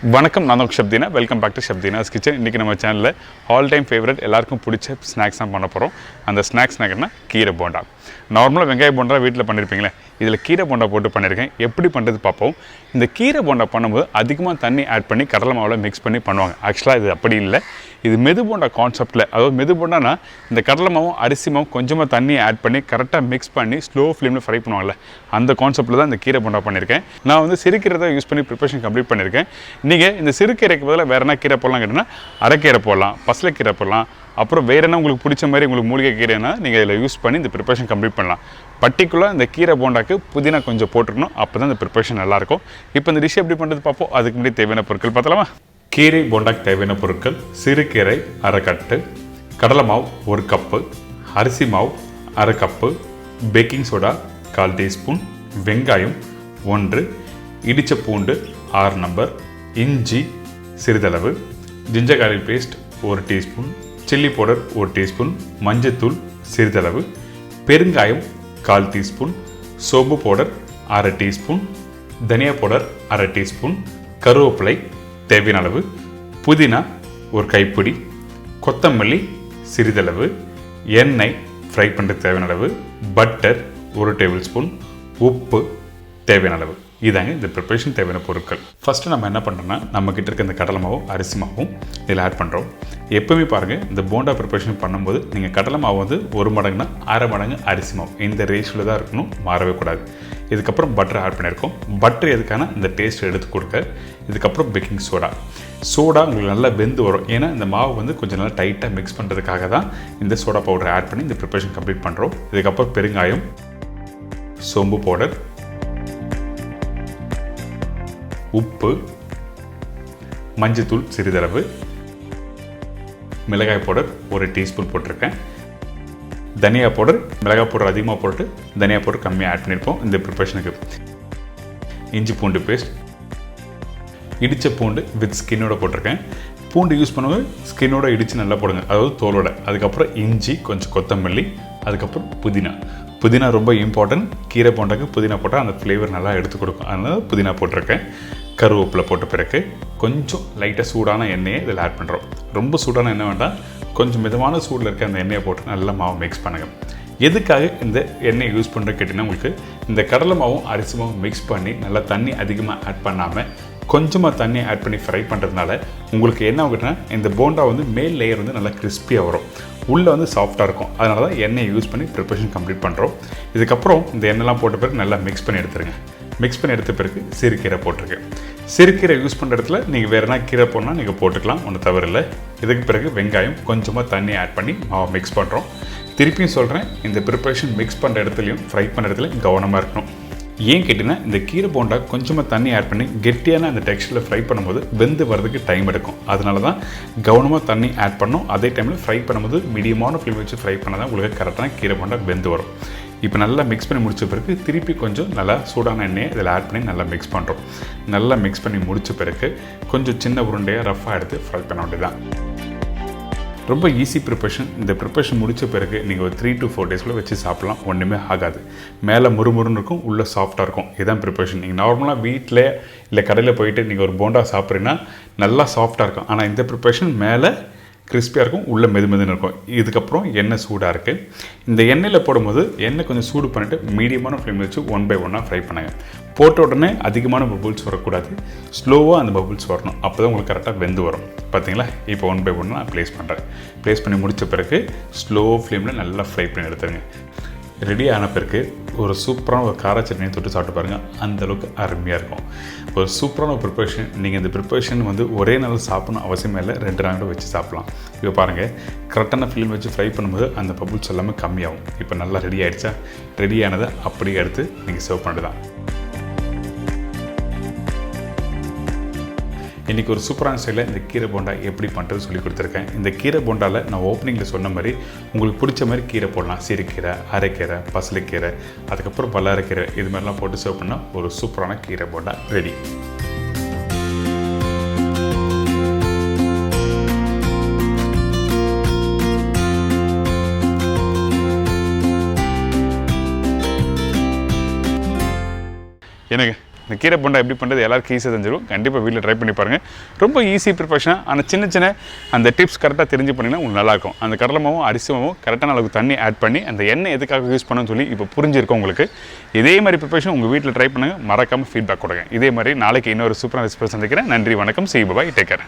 வணக்கம், நான் Chef Deena. Welcome back to Chef Deena's Kitchen. இன்றைக்கி நம்ம சேனலில் ஆல் டைம் ஃபேவரட் எல்லாருக்கும் பிடிச்ச ஸ்நாக்ஸ் தான் பண்ண போகிறோம். அந்த ஸ்நாக்ஸ் என்ன, கீரை போண்டா. நார்மலாக வெங்காய போண்டா வீட்டில் பண்ணியிருப்பீங்களே, இதில் கீரை போண்டா போட்டு பண்ணியிருக்கேன். எப்படி பண்ணுறது பார்ப்போம். இந்த கீரை போண்டா பண்ணும்போது அதிகமாக தண்ணி ஆட் பண்ணி கடலை மாவில் மிக்ஸ் பண்ணி பண்ணுவாங்க. ஆக்சுவலாக இது அப்படி இல்லை. இது மெது போண்டா கான்செப்டில், அதாவது மெது போண்டானா இந்த கடலை மாவும் அரிசி மாவும் கொஞ்சமாக தண்ணி ஆட் பண்ணி கரெக்டாக மிக்ஸ் பண்ணி ஸ்லோ ஃப்ளேமில் ஃப்ரை பண்ணுவாங்கள்ல, அந்த கான்செப்டில் தான் இந்த கீரை போண்டா பண்ணியிருக்கேன். நான் வந்து சிறுகீரை தான் யூஸ் பண்ணி ப்ரிப்பரேஷன் கம்ப்ளீட் பண்ணியிருக்கேன். நீங்கள் இந்த சிறுகீரைக்கு பதிலாக வேறு என்ன கீரை போடலாம் கேட்டிங்கன்னா, அரைக்கீரை போடலாம், பசலைக்கீரை போடலாம், அப்புறம் வேறு என்ன உங்களுக்கு பிடிச்ச மாதிரி உங்களுக்கு மூலிகை கீரைனா நீங்கள் இதில் யூஸ் பண்ணி இந்த ப்ரிப்பரேஷன் கம்ப்ளீட் பண்ணலாம். பர்டிகுலராக இந்த கீரை போண்டாக்கு புதினா கொஞ்சம் போட்டுருக்கணும், அப்போ தான் இந்த ப்ரிப்பரேஷன் நல்லாயிருக்கும். இப்போ இந்த டிஷ் எப்படி பண்ணுறது பார்ப்போம். அதுக்கு முன்னாடி தேவையான பொருட்கள் பார்த்தலாமா. கீரை போண்டாக்கு தேவையான பொருட்கள்: சிறுகீரை அரை கட்டு, கடலை மாவு 1 கப்பு, அரிசி மாவு அரை கப்பு, பேக்கிங் சோடா 1/4 டீஸ்பூன், வெங்காயம் 1, இடித்த பூண்டு 6 நம்பர், இஞ்சி சிறிதளவு, ginger garlic paste 1 teaspoon, chilli powder 1 teaspoon, மஞ்சத்தூள் சிறிதளவு, பெருங்காயம் 1/4 டீஸ்பூன், சோப்பு பவுடர் அரை டீஸ்பூன், தனியா பவுடர் அரை டீஸ்பூன், கருவேப்பிலை தேவையான அளவு, புதினா 1 கைப்பிடி, கொத்தமல்லி சிறிதளவு, எண்ணெய் ஃப்ரை பண்ணுறதுக்கு தேவையான அளவு, பட்டர் 1 டேபிள் ஸ்பூன், உப்பு தேவையான அளவு. இதாங்க இந்த ப்ரிப்பரேஷன் தேவையான பொருட்கள். ஃபஸ்ட்டு நம்ம என்ன பண்ணுறோன்னா, நம்மக்கிட்ட இருக்க இந்த கடலை மாவும் அரிசி மாவும் இதில் ஆட் பண்ணுறோம். எப்போவுமே பாருங்கள், இந்த போண்டா ப்ரிப்பரேஷன் பண்ணும்போது நீங்கள் கடலை மாவு வந்து 1 மடங்குனா அரை மடங்கு அரிசி மாவு, இந்த ரேஷியோவில் தான் இருக்கணும், மாறவே கூடாது. இதுக்கப்புறம் பட்டர் ஆட் பண்ணியிருக்கோம். பட்டர் எதுக்கான இந்த டேஸ்ட் எடுத்து கொடுக்க. இதுக்கப்புறம் பேக்கிங் சோடா உங்களுக்கு நல்லா வெந்து வரும். ஏன்னா இந்த மாவு வந்து கொஞ்சம் நல்லா டைட்டாக மிக்ஸ் பண்ணுறதுக்காக தான் இந்த சோடா பவுடர் ஆட் பண்ணி இந்த ப்ரிப்பரேஷன் கம்ப்ளீட் பண்ணுறோம். இதுக்கப்புறம் பெருங்காயம், சோம்பு பவுடர், உப்பு, மஞ்சத்தூள் சிறிதளவு, மிளகாய் பவுடர் 1 டீஸ்பூன் போட்டிருக்கேன், தனியா பவுடர், மிளகாய் பவுடர் அதிகமாக போட்டு தனியா பவுடர் கம்மியாக ஆட் பண்ணியிருப்போம் இந்த ப்ரிப்பரேஷனுக்கு. இஞ்சி பூண்டு பேஸ்ட், இடித்த பூண்டு வித் ஸ்கின்னோட போட்டிருக்கேன். பூண்டு யூஸ் பண்ணும்போது ஸ்கின்னோட இடித்து நல்லா போடுங்க, அதாவது தோலோட. அதுக்கப்புறம் இஞ்சி, கொஞ்சம் கொத்தமல்லி, அதுக்கப்புறம் புதினா ரொம்ப இம்பார்ட்டன்ட். கீரை போண்டாக்கு புதினா போட்டால் அந்த ஃப்ளேவர் நல்லா எடுத்து கொடுக்கும், அதனால் புதினா போட்டிருக்கேன். கருவேப்பிலை போட்ட பிறகு கொஞ்சம் லைட்டாக சூடான எண்ணெயை இதில் ஆட் பண்ணுறோம். ரொம்ப சூடான எண்ணெய் வேண்டாம், கொஞ்சம் மிதமான சூடில் இருக்க அந்த எண்ணெயை போட்டு நல்லா மாவு மிக்ஸ் பண்ணுங்கள். எதுக்காக இந்த எண்ணெய் யூஸ் பண்ணுறது கேட்டிங்கன்னா, உங்களுக்கு இந்த கடலை மாவும் அரிசி மாவும் மிக்ஸ் பண்ணி நல்லா தண்ணி அதிகமாக ஆட் பண்ணாமல் கொஞ்சமாக தண்ணி ஆட் பண்ணி ஃப்ரை பண்ணுறதுனால உங்களுக்கு என்ன ஆகுதுன்னா, இந்த போண்டா வந்து மேல் லேயர் வந்து நல்லா கிறிஸ்பியாக வரும், உள்ளே வந்து சாஃப்டாக இருக்கும். அதனால தான் எண்ணெயை யூஸ் பண்ணி ப்ரிப்பரேஷன் கம்ப்ளீட் பண்ணுறோம். இதுக்கப்புறம் இந்த எண்ணெய்லாம் போட்ட பிறகு நல்லா மிக்ஸ் பண்ணி எடுத்துருங்க. மிக்ஸ் பண்ணி எடுத்த பிறகு சிறுகீரை போட்டிருக்கேன். சிறுகீரை யூஸ் பண்ணுற இடத்துல நீங்கள் வேறு என்ன கீரை போடணும் நீங்கள் போட்டுக்கலாம், ஒன்றும் தவறு இல்லை. இதுக்கு பிறகு வெங்காயம் கொஞ்சமாக தண்ணி ஆட் பண்ணி மாவை மிக்ஸ் பண்ணுறோம். திருப்பியும் சொல்கிறேன், இந்த ப்ரிப்பரேஷன் மிக்ஸ் பண்ணுற இடத்துலையும் ஃப்ரை பண்ணுற இடத்துலையும் கவனமாக இருக்கணும். ஏன் கேட்டிங்கன்னா, இந்த கீரை போண்டா கொஞ்சமாக தண்ணி ஆட் பண்ணி கெட்டியான அந்த டெக்ஸ்டரில் ஃப்ரை பண்ணும்போது வெந்து வரதுக்கு டைம் எடுக்கும். அதனால தான் கவனமாக தண்ணி ஆட் பண்ணணும். அதே டைமில் ஃப்ரை பண்ணும்போது மீடியமான ஃப்ளேம் வச்சு ஃப்ரை பண்ணால் தான் உங்களுக்கு கரெக்டான கீரை போண்டா வெந்து வரும். இப்போ நல்லா மிக்ஸ் பண்ணி முடித்த பிறகு திருப்பி கொஞ்சம் நல்லா சூடான எண்ணெயை இதில் ஆட் பண்ணி நல்லா மிக்ஸ் பண்ணுறோம். நல்லா மிக்ஸ் பண்ணி முடித்த பிறகு கொஞ்சம் சின்ன உருண்டையாக ரஃப்பாக எடுத்து ஃப்ரை பண்ண வேண்டியதான். ரொம்ப ஈஸி ப்ரிப்பரேஷன். இந்த ப்ரிப்பரேஷன் முடித்த பிறகு நீங்கள் ஒரு 3 to 4 டேஸ்க்குள்ளே வச்சு சாப்பிட்லாம், ஒன்றுமே ஆகாது. மேலே முறுமுறுன்னு இருக்கும், உள்ளே சாஃப்டாக இருக்கும். இதுதான் ப்ரிப்பரேஷன். நீங்கள் நார்மலாக வீட்டில் இல்லை கடையில் போயிட்டு நீங்கள் ஒரு போண்டா சாப்பிட்றீங்கன்னா நல்லா சாஃப்டாக இருக்கும். ஆனால் இந்த ப்ரிப்பரேஷன் மேலே கிறிஸ்பியாக இருக்கும், உள்ளே மெதுமெதுன்னு இருக்கும். இதுக்கப்புறம் எண்ணெய் சூடாக இருக்குது. இந்த எண்ணெயில் போடும்போது எண்ணெய் கொஞ்சம் சூடு பண்ணிவிட்டு மீடியமான ஃப்ளேம் வச்சு 1 by 1 ஃப்ரை பண்ணுங்கள். போட்ட உடனே அதிகமான பபுள்ஸ் வரக்கூடாது, ஸ்லோவாக அந்த பபுள்ஸ் வரணும். அப்போ தான் உங்களுக்கு கரெக்டாக வெந்து வரும். பார்த்தீங்களா? இப்போ 1 by 1 நான் ப்ளேஸ் பண்ணுறேன். ப்ளேஸ் பண்ணி முடித்த பிறகு ஸ்லோ ஃப்ளேமில் நல்லா ஃப்ரை பண்ணி எடுத்துருங்க. ரெடி ஆன பிறகு ஒரு சூப்பரான ஒரு கார சட்னியை தொட்டு சாப்பிட்டு பாருங்கள், அந்தளவுக்கு அருமையாக இருக்கும். ஒரு சூப்பரான ஒரு ப்ரிப்பரேஷன். நீங்கள் இந்த ப்ரிப்பரேஷன் வந்து ஒரே நாள் சாப்பிடணும் அவசியமே இல்லை, 2 நாள் கூட வச்சு சாப்பிட்லாம். இப்போ பாருங்கள், கரெக்டான ஃப்ளேம் வச்சு ஃப்ரை பண்ணும்போது அந்த பபுள்ஸ் எல்லாமே கம்மியாகும். இப்போ நல்லா ரெடி ஆகிடுச்சா? ரெடியானதை அப்படியே எடுத்து நீங்கள் சர்வ் பண்ணுறது தான். இன்றைக்கி ஒரு சூப்பரான ஸ்டைலில் இந்த கீரை போண்டா எப்படி பண்ணுறது சொல்லி கொடுத்துருக்கேன். இந்த கீரை போண்டாவில் நான் ஓப்பனிங்கில் சொன்ன மாதிரி உங்களுக்கு பிடிச்ச மாதிரி கீரை போடலாம். சிறுகீரை, அரைக்கீரை, பசலைக்கீரை, அதுக்கப்புறம் வல்லாரைக்கீரை, இது மாதிரிலாம் போட்டு சர்வ் பண்ணால் ஒரு சூப்பரான கீரை போண்டா ரெடி. எனக்கு இந்த கீரை போண்டா எப்படி பண்ணுறது எல்லாருக்கும் ஈஸியாக தெரிஞ்சிடும். கண்டிப்பாக வீட்டில் ட்ரை பண்ணி பாருங்கள். ரொம்ப ஈஸி ப்ரிப்பரேஷன். ஆனால் சின்ன அந்த டிப்ஸ் கரெக்டாக தெரிஞ்சு பண்ணிங்கன்னா உங்களுக்கு நல்லாயிருக்கும். அந்த கடலை மாவும் அரிசி மாவும் கரெக்டான அளவுக்கு தண்ணி ஆட் பண்ணி அந்த எண்ணெய் எதுக்காக யூஸ் பண்ணணும்னு சொல்லி இப்போ புரிஞ்சிருக்கும் உங்களுக்கு. இதே மாதிரி ப்ரிப்பரேஷன் உங்கள் வீட்டில் ட்ரை பண்ணுங்கள். மறக்காமல் ஃபீட்பேக் கொடுங்க. இதே மாதிரி நாளைக்கு இன்னொரு சூப்பரான ரெசிபி சந்திக்கிறேன். நன்றி, வணக்கம், see you, bye, take care.